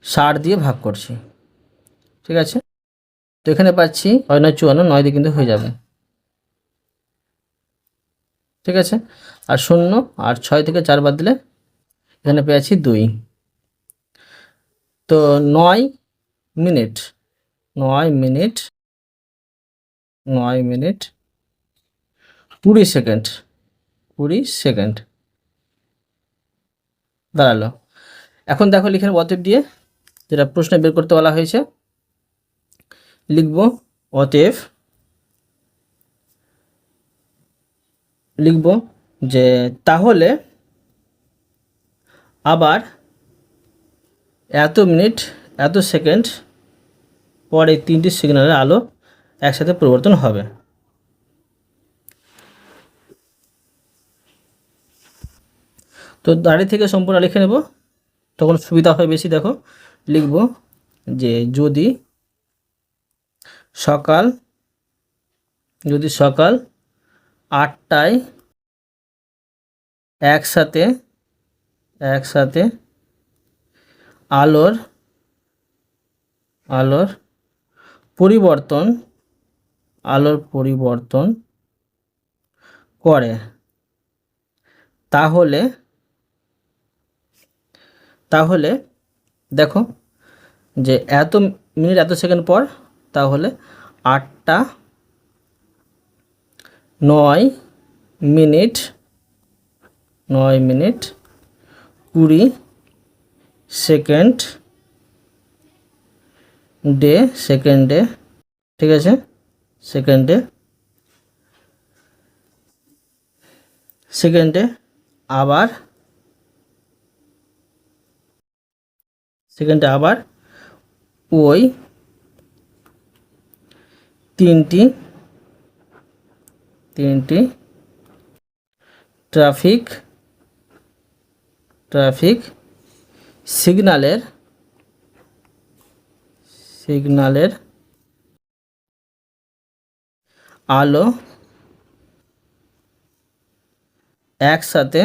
60 দিয়ে ভাগ করছি। ঠিক আছে, তো এখানে পাচ্ছি 9 9 54, 9 দিয়ে কিন্তু হয়ে যাবে। ঠিক আছে, আর 0 আর 6 থেকে 4 বাদ দিলে এখানে পেয়েছি 2। তো 9 minute 9 minute 9 minute 20 second 20 second দাঁড়ালো। এখন দেখো লিখে অতএব দিয়ে যেটা প্রশ্নে বের করতে বলা হয়েছে লিখব অতএব লিখব যে তাহলে আবার এত মিনিট এত সেকেন্ড পরে 3টি সিগন্যালের আলো একসাথে পরিবর্তন হবে। তো দাঁড়িয়ে থেকে সম্পূর্ণ লিখে নেব, তখন সুবিধা হয় বেশি। দেখো লিখব যে যদি সকাল 8টায় একসাথে আলোর পরিবর্তন করে, তাহলে দেখো যে এত মিনিট এত সেকেন্ড পর, তাহলে 8টা 9 মিনিট 20 সেকেন্ডে ঠিক আছে, সেকেন্ডে আবার ওই 3টি ট্রাফিক সিগন্যালের আলো একসাথে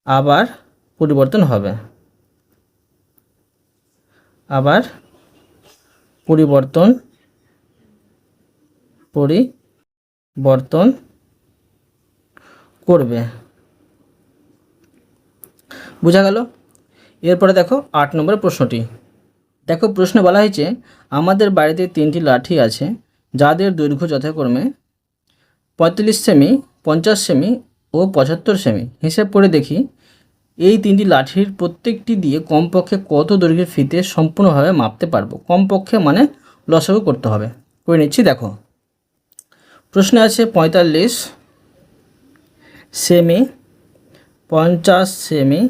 আবার পরিবর্তন হবে। পরিবর্তন করবে। বোঝা গেল? এরপরে দেখো 8 নম্বরের প্রশ্নটি। দেখো প্রশ্নে বলা হয়েছে আমাদের বাড়িতে 3টি লাঠি আছে যাদের দৈর্ঘ্য যথাক্রমে 45 সেমি, 50 সেমি ও 75 সেমি। হিসাব করে দেখি এই 3টি লাঠির প্রত্যেকটি দিয়ে কমপক্ষে কত দৈর্ঘ্যের ফিতে সম্পূর্ণভাবে মাপতে পারবো। কমপক্ষে মানে লসাগু করতে হবে। করে নিচ্ছি। দেখো প্রশ্নে আছে 45 সেমি, 50 সেমি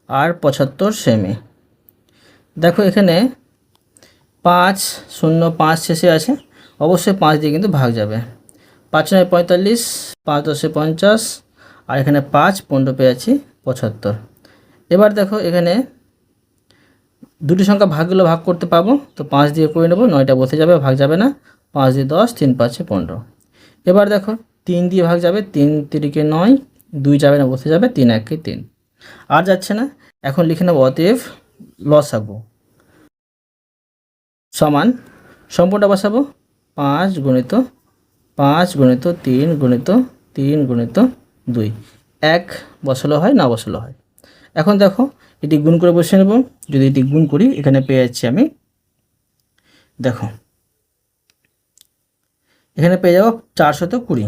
আর 75 সেমি। দেখো এখানে 5 0 5 শেষে আছে, অবশ্যই 5 দিয়ে কিন্তু ভাগ যাবে। 5 9 45, 5 10 50 আর এখানে 5 15 পেয়েছি 75। এবার দেখো এখানে দুটি সংখ্যা ভাগগুলো ভাগ করতে পাবো, তো 5 দিয়ে করে নেব, 9টা বসে যাবে, ভাগ যাবে না। 5 দিয়ে 10, 3 5 15। এবার দেখো 3 দিয়ে ভাগ যাবে, 3 3 9, 2 যাবে না, বসে যাবে, 3 1 3 আর যাচ্ছে না। এখন লিখে নেব অতএব লসাগু সমান, সম্পূর্ণটা বসাবো 5 গুণিত 3 গুণিত 3 গুণিত 2, 1 বসালো হয়, না বসালো হয়। এখন দেখো এটি গুণ করে বসিয়ে নেব। যদি এটি গুণ করি এখানে পেয়ে যাচ্ছি আমি, দেখো এখানে পেয়ে যাব 420।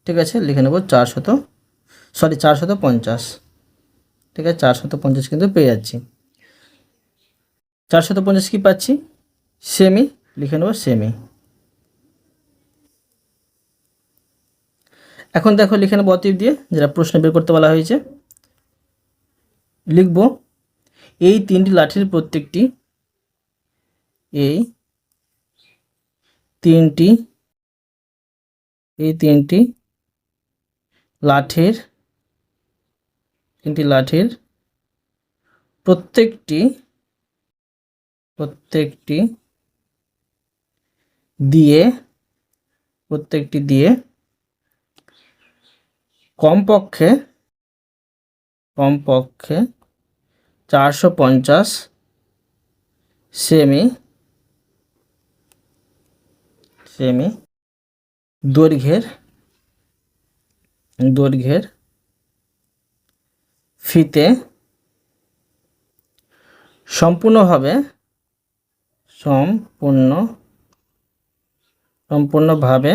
ঠিক আছে, লিখে নেব 450। ঠিক আছে, 450 কিন্তু পেয়ে যাচ্ছি। 450 কি পাচ্ছি? সেমি, লিখে নেব সেমি। এখন দেখো লিখে নেব অতএব দিয়ে, যেটা প্রশ্ন বের করতে বলা হয়েছে। লিখব এই 3টি লাঠির প্রত্যেকটি, এই 3টি লাঠির প্রত্যেকটি দিয়ে কমপক্ষে 450 সেমি দৈর্ঘ্যের ফিতে সম্পূর্ণভাবে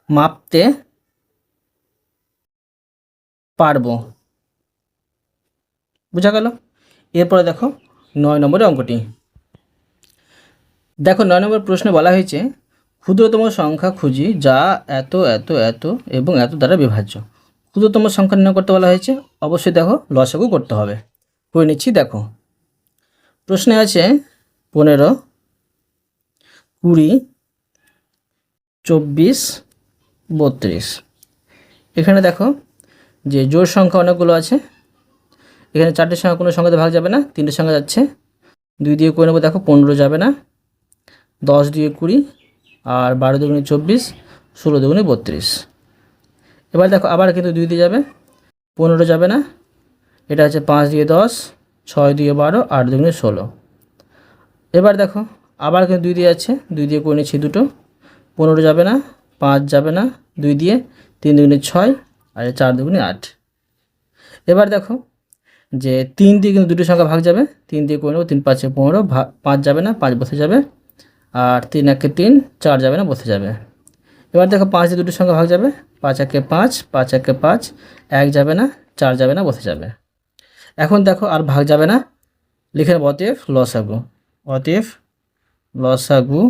মাপতে পারবো। বোঝা গেল? এরপরে দেখো 9 নম্বরের অঙ্কটি। দেখো 9 নম্বর প্রশ্নে বলা হয়েছে ক্ষুদ্রতম সংখ্যা খুঁজি যা এত এত এত এবং এত দ্বারা বিভাজ্য। ক্ষুদ্রতম সংখ্যা নির্ণয় করতে বলা হয়েছে, অবশ্যই দেখো লসাগু করতে হবে। করে নিচ্ছি। দেখো প্রশ্নে আছে 15, 20, 24, 32। এখানে দেখো যে জোড় সংখ্যা অনেকগুলো আছে। এখানে 4টের সংখ্যা কোনো সংখ্যাতে ভাগ যাবে না, 3টে সংখ্যা যাচ্ছে। 2 দিয়ে করে নেবো, দেখো 15 যাবে না, 10 দিয়ে 20, আর 12 দুগুণে 24, 16 দুগুণে 32। এবার দেখো আবার কিন্তু 2 দিয়ে যাবে, 15 যাবে না, এটা হচ্ছে 5 দিয়ে 10, 6 দিয়ে 12, 8 দুগুণে 16। এবার দেখো আবার কিন্তু 2 দিয়ে যাচ্ছে, 2 দিয়ে করে নিচ্ছি দুটো, 15 যাবে না, 5 যাবে না, 2 দিয়ে, 3 দুগুণে 6, আর 4 দুগুণে 8। এবার দেখো যে 3 দিয়ে কিন্তু দুটো সংখ্যা ভাগ যাবে, 3 দিয়ে করে নেবো, 3 5 15, 5 যাবে না, 5 বসে যাবে, আর 3 1 3, 4 যাবে না, বসে যাবে। এবার দেখো 5 দিয়ে দুটো সংখ্যা ভাগ যাবে, 5 1 5, 5 1 5, 1 যাবে না, 4 যাবে না, বসে যাবে। এখন দেখো আর ভাগ যাবে না, লিখে নেব অতএব লসাগু। অতএব লসাগু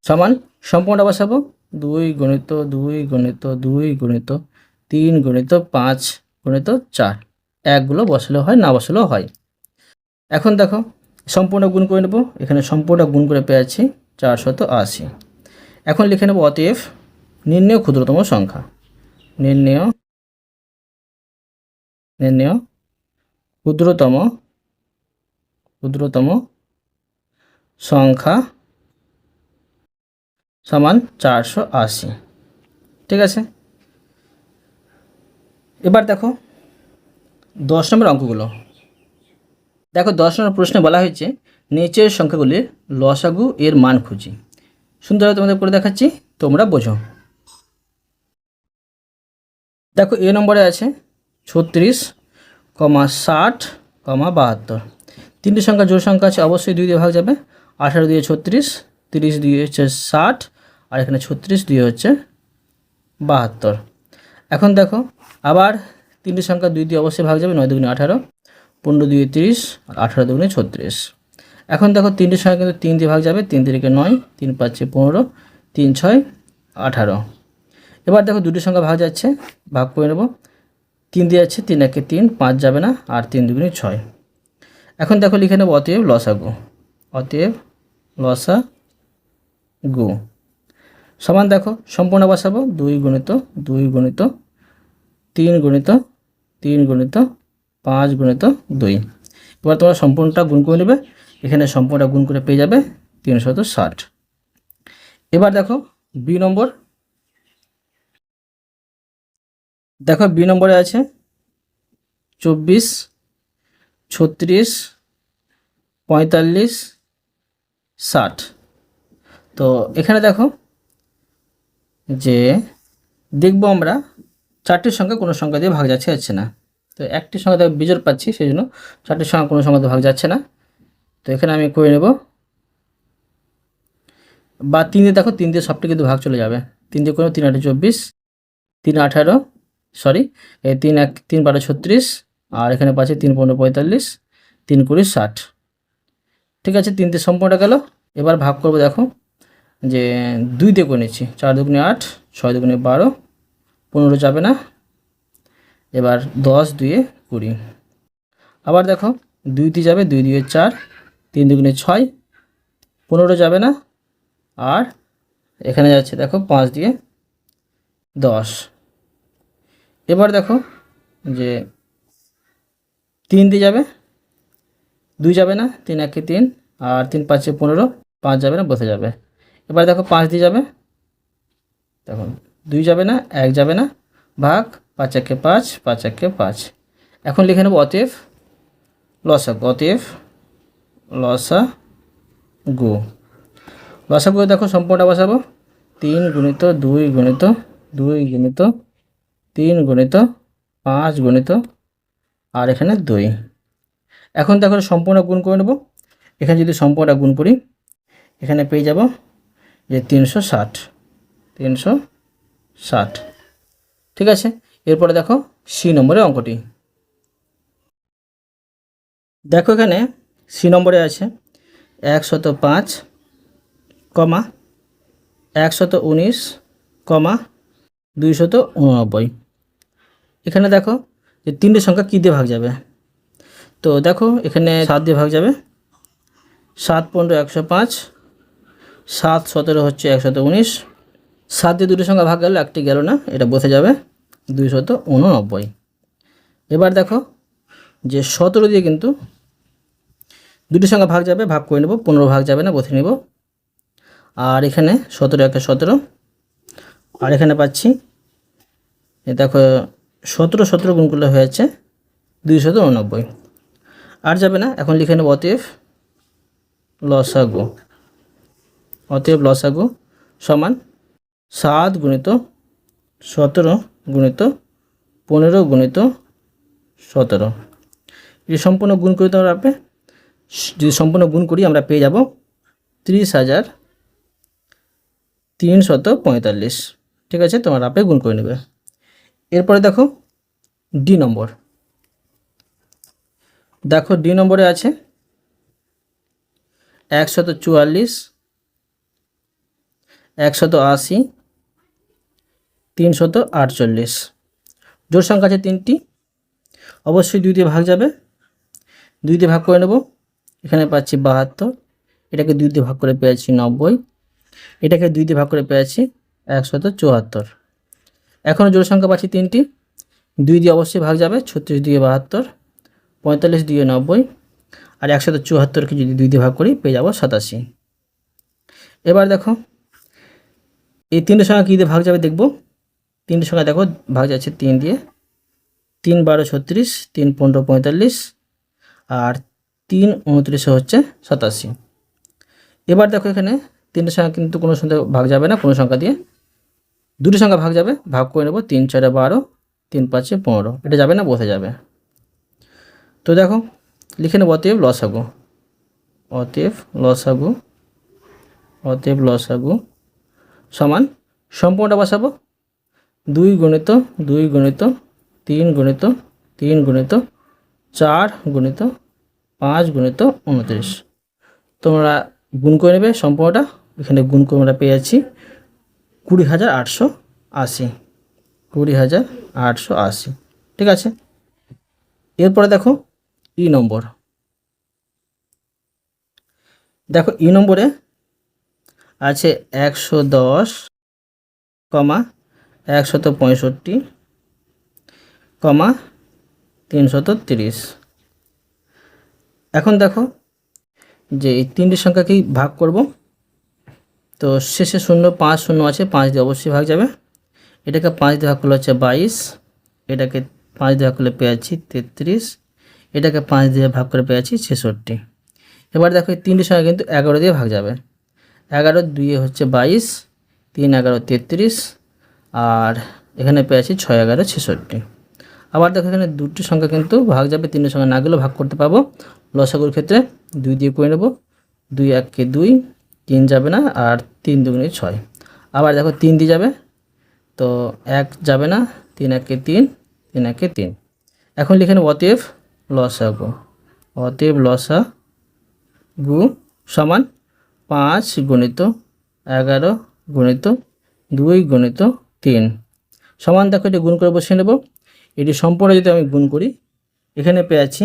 সমান সম্পূর্ণটা বসাবো, 2 গুণিত 2 গুণিত 2 গুণিত 3 গুণিত 5 গুণিত 4। একগুলো বসালেও হয়, না বসালেও হয়। এখন দেখো সম্পূর্ণ গুণ করে নেব, এখানে সম্পূর্ণ গুণ করে পেয়েছি 480। এখন লিখে নেব অতএব নির্ণেয় ক্ষুদ্রতম সংখ্যা। নির্ণেয় ক্ষুদ্রতম সংখ্যা সমান 480। ঠিক আছে। এবার দেখো 10 নম্বর অঙ্কগুলো। দেখো 10 নম্বর প্রশ্নে বলা হয়েছে নিচের সংখ্যাগুলির লসাগু এর মান খুঁজি। সুন্দরভাবে তোমাদের করে দেখাচ্ছি, তোমরা বোঝো। দেখো এ নম্বরে আছে 36, 60, 72। 3টে সংখ্যা জোড় সংখ্যা আছে, অবশ্যই 2 দিয়ে ভাগ যাবে। 18 দিয়ে 36, 30 দিয়ে হচ্ছে 60, আর এখানে 36 দিয়ে হচ্ছে 72। এখন দেখো আবার 3টে সংখ্যা 2 দিয়ে অবশ্যই ভাগ যাবে, 9 দুগুণে 18, 15 দিয়ে 30, আর 18 দুগুণে 36। এখন দেখো 3টে সংখ্যা কিন্তু 3 দিয়ে ভাগ যাবে, 3 তিরিকে 9, 3 5 15, 3 6 18। এবার দেখো দুটো সংখ্যা ভাগ যাচ্ছে, ভাগ করে নেব। 3 দিয়ে যাচ্ছে, 3 1 3, 5 যাবে না, আর 3 দুগুণে 6। এখন দেখো লিখে নেব অতএব লসাগু। অতএব লসাগু সমান দেখো সম্পূর্ণ বসাবো, 2 গুণিত 2 গুণিত 3 গুণিত 3 গুণিত 5 গুণিত 2। এবার তোমরা সম্পূর্ণটা গুণ করে নেবে, এখানে সম্পূর্ণটা গুণ করে পেয়ে যাবে 360। এবার দেখো বি নম্বর। দেখো বি নম্বরে আছে 24, 36, 45, 60। তো এখানে দেখো যে দেখবো আমরা 4টির সংখ্যা কোনো সংখ্যা দিয়ে ভাগ যাচ্ছে না। তো একটি সংখ্যা দিয়ে বিজোড় পাচ্ছি, সেই জন্য 4টির সংখ্যা কোনো সংখ্যা দিয়ে ভাগ যাচ্ছে না। তো এখানে আমি করে নেব, বা 3 দিয়ে দেখো 3 দিয়ে সবটি কিন্তু ভাগ চলে যাবে। 3 দিয়ে করে 3 8 24, 3 18, সরি, এই 3 1 3 12 36, আর এখানে পাচ্ছি 3 15 45, 3 20 60। ঠিক আছে, 3 দিয়ে সম্পূর্ণটা গেল। এবার ভাগ করব, দেখো যে 2 দিয়ে করে নিচ্ছি, 4 দুগুণে 8, 6 দুগুণে 12, 15 যাবে না। এবার 10 দুয়ে 20। আবার দেখো 2 দিয়ে যাবে, 2 দিয়ে 4, 3 দুগুণে 6, 15 যাবে না, আর এখানে যাচ্ছে দেখো 5 দিয়ে 10। এবার দেখো যে 3 দিয়ে যাবে, 2 যাবে না, 3 1 3, আর 3 5 15, 5 যাবে না, বসে যাবে। এবার দেখো 5 দিয়ে যাবে, দেখুন 2 যাবে না, 1 যাবে না, ভাগ 5 1 5, 5 1 5। এখন লিখে নেব অতএব লসাগু। অতএব লসাগু। লসাগু দেখো সম্পূর্ণটা বসাবো, 3 গুণিত 2 গুণিত 2 গুণিত 3 গুণিত 5 গুণিত, আর এখানে 2। এখন দেখো সম্পূর্ণ গুণ করে নেব। এখানে যদি সম্পূর্ণ গুণ করি, এখানে পেয়ে যাব যে 360। 360। ঠিক আছে। এরপরে দেখো সি নম্বরের অঙ্কটি। দেখো এখানে সি নম্বরে আছে 105, কমা 119 কমা 289। এখানে দেখো যে তিনটে সংখ্যা কী দিয়ে ভাগ যাবে, তো দেখো এখানে 7 দিয়ে ভাগ যাবে। 7 15 105, 7 17 হচ্ছে 119। 7 দিয়ে দুটো সংখ্যা ভাগ গেল, একটি গেল না, এটা বসে যাবে 289। এবার দেখো যে 17 দিয়ে কিন্তু দুটি সংখ্যা ভাগ যাবে, ভাগ করে নেব, 15 ভাগ যাবে না, বসে নেব। আর এখানে 17 1 17, আর এখানে পাচ্ছি দেখো 17 17 গুণ করলে হয়েছে 289। আর যাবে না, এখন লিখে নেব অতএব লসাগু। অতএব লসাগু সমান 7 গুণিত 17 গুণিত 15 গুণিত 17। এই সম্পূর্ণ গুণ করে দেওয়ার আপে যদি সম্পূর্ণ গুণ করি আমরা পেয়ে যাব 30,345। ঠিক আছে, তোমার আপে গুণ করে নেবে। এরপরে দেখো ডি নম্বর। দেখো ডি নম্বরে আছে 144, 180, 348। জোড় সংখ্যা আছে 3টি, অবশ্যই 2 দিয়ে ভাগ যাবে। 2 দিয়ে ভাগ করে নেব, এখানে পাচ্ছি 72, এটাকে 2 দিয়ে ভাগ করে পেয়েছি 90, এটাকে 2 দিয়ে ভাগ করে পেয়েছি 174। এখনও জোড় সংখ্যা পাচ্ছি 3টি, 2 দিয়ে অবশ্যই ভাগ যাবে। 36 দিয়ে 72, 45 দিয়ে 90, আর 174কে যদি 2 দিয়ে ভাগ করি পেয়ে যাব 87। এবার দেখো এই তিনটে সংখ্যা কী দিয়ে ভাগ যাবে দেখব। তিনটে সংখ্যা দেখো ভাগ যাচ্ছে 3 দিয়ে, 3 12 36, 3 15 45, আর 3 29 হচ্ছে 87। এবার দেখো এখানে তিনটে সংখ্যা কিন্তু কোনো সংখ্যা ভাগ যাবে না, কোনো সংখ্যা দিয়ে দুটি সংখ্যা ভাগ যাবে, ভাগ করে নেব। 3 4 12, 3 5 15, এটা যাবে না, বসে যাবে। তো দেখো লিখে নেব অতএব লসাগু। অতএব লসাগু, অতএব লসাগু সমান সম্পূর্ণটা বসাবো 2 গুণিত 2 গুণিত 3 গুণিত 3 গুণিত 4 গুণিত 5 গুণিত 29। তোমরা গুণ করে নেবে সম্পূর্ণটা। এখানে গুণ করে আমরা পেয়ে যাচ্ছি 20,880। 20,880। ঠিক আছে, এরপরে দেখো ই নম্বর। দেখো ই নম্বরে আছে 110 কমা 165 কমা 330। এখন দেখো যে এই তিনটি সংখ্যাকেই ভাগ করব, তো শেষে 0 5 0 আছে, 5 দিয়ে অবশ্যই ভাগ যাবে। এটাকে 5 দিয়ে ভাগ করলে হচ্ছে 22, এটাকে 5 দিয়ে ভাগ করলে পেয়ে যাচ্ছি 33, এটাকে 5 দিয়ে ভাগ করে পেয়ে যাচ্ছি 66। এবার দেখো এই তিনটি সংখ্যা কিন্তু 11 দিয়ে ভাগ যাবে। 11 2 হচ্ছে 22, 3 11 33, আর এখানে পেয়ে যাচ্ছি 6 11 66। আবার দেখো এখানে দুটি সংখ্যা কিন্তু ভাগ যাবে, তিনটি সংখ্যা না গেলেও ভাগ করতে পারবো। লসাগুর ক্ষেত্রে 2 দিয়ে করে নেব, 2 1 কে 2, 3 যাবে না, আর 3 2 6। আবার দেখো 3 দিয়ে যাবে, তো 1 যাবে না, 3 1 কে 3, 3 1 কে 3। এখন লিখে নেব অতএব লসাগু। অতএব লসাগু সমান 5 গুণিত 11 গুণিত 2 গুণিত 3 সমান, দেখো এটি গুণ করে বসিয়ে নেব। এটি সম্পূর্ণ যদি আমি গুণ করি, এখানে পেয়ে যাচ্ছি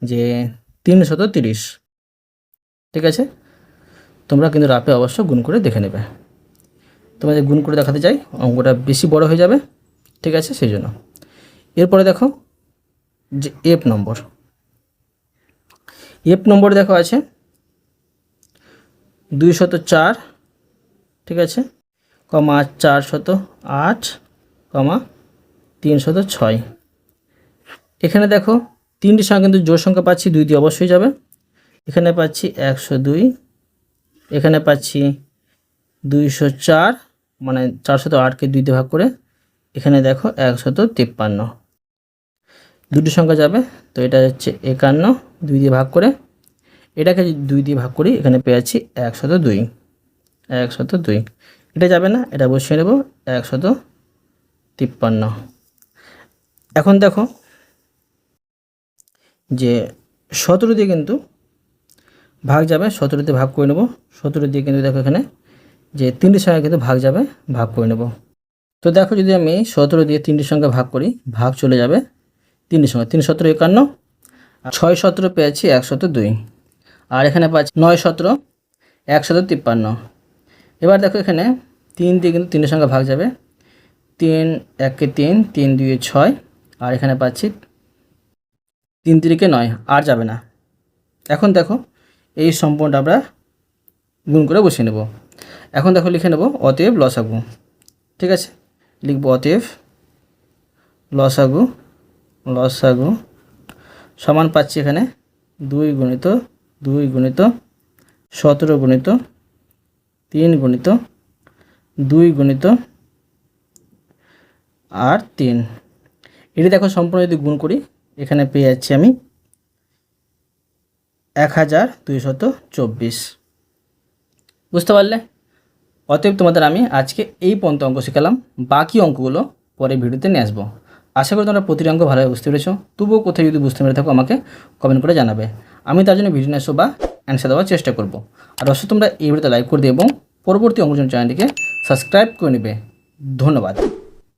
যে 330। ঠিক আছে, তোমরা কিন্তু রাপে অবশ্য গুণ করে দেখে নেবে। তোমাদের গুণ করে দেখাতে চাই, অঙ্কটা বেশি বড় হয়ে যাবে। ঠিক আছে, সেই জন্য। এরপরে দেখো যে এফ নম্বর। এফ নম্বর দেখো আছে 204, ঠিক আছে, কমা 408 কমা 306। এখানে দেখো তিনটি সংখ্যা কিন্তু জোড় সংখ্যা পাচ্ছি, 2 দিয়ে অবশ্যই যাবে। এখানে পাচ্ছি 102, এখানে পাচ্ছি 204, মানে 408কে 2 দিয়ে ভাগ করে এখানে দেখো 153। দুটি সংখ্যা যাবে, তো এটা হচ্ছে 51, 2 দিয়ে ভাগ করে এটাকে 2 দিয়ে ভাগ করি, এখানে পেয়ে যাচ্ছি 102। 102 এটা যাবে না, এটা বসিয়ে নেব 153। এখন দেখো যে 17 দিয়ে কিন্তু ভাগ যাবে 17 দিয়ে ভাগ করে নেব। 17 দিয়ে কিন্তু দেখো এখানে যে 3টির সঙ্গে কিন্তু ভাগ যাবে, ভাগ করে নেব। তো দেখো যদি আমি 17 দিয়ে 3টির সঙ্গে ভাগ করি, ভাগ চলে যাবে 3টির সঙ্গে। 3 17 51, 6 17 পেয়েছি 102, আর এখানে পাচ্ছি 9 17 153। এবার দেখো এখানে 3 দিয়ে কিন্তু 3টির সঙ্গে ভাগ যাবে, 3 1 3, 3 2 6, আর এখানে পাচ্ছি 3 3 9, আর যাবে না। এখন দেখো এই সম্পূর্ণটা আমরা গুণ করে বসিয়ে নেব। এখন দেখো লিখে নেব অতএব লসাগু। ঠিক আছে, লিখব অতএব লসাগু সমান পাচ্ছি এখানে 2 গুণিত 2 গুণিত 17 গুণিত 3 গুণিত 2 গুণিত আর 3। এটি দেখো সম্পূর্ণ যদি গুণ করি এখানে পেয়ে যাচ্ছি আমি 1224। বুঝতে পারলে? অতএব তোমাদের আমি আজকে এই পর্যন্ত অঙ্ক শেখালাম, বাকি অঙ্কগুলো পরে ভিডিওতে নিয়ে আসবো। আশা করি তোমরা প্রতিটি অঙ্ক ভালোভাবে বুঝতে পেরেছো। তবুও কোথায় যদি বুঝতে পেরে থাকো আমাকে কমেন্ট করে জানাবে, আমি তার জন্য ভিডিও নিয়ে আসবো বা অ্যান্সার দেওয়ার চেষ্টা করব। আর অবশ্যই তোমরা এই ভিডিওতে লাইক করে দিও এবং পরবর্তী অঙ্ক চ্যানেলটিকে সাবস্ক্রাইব করে নেবে। ধন্যবাদ।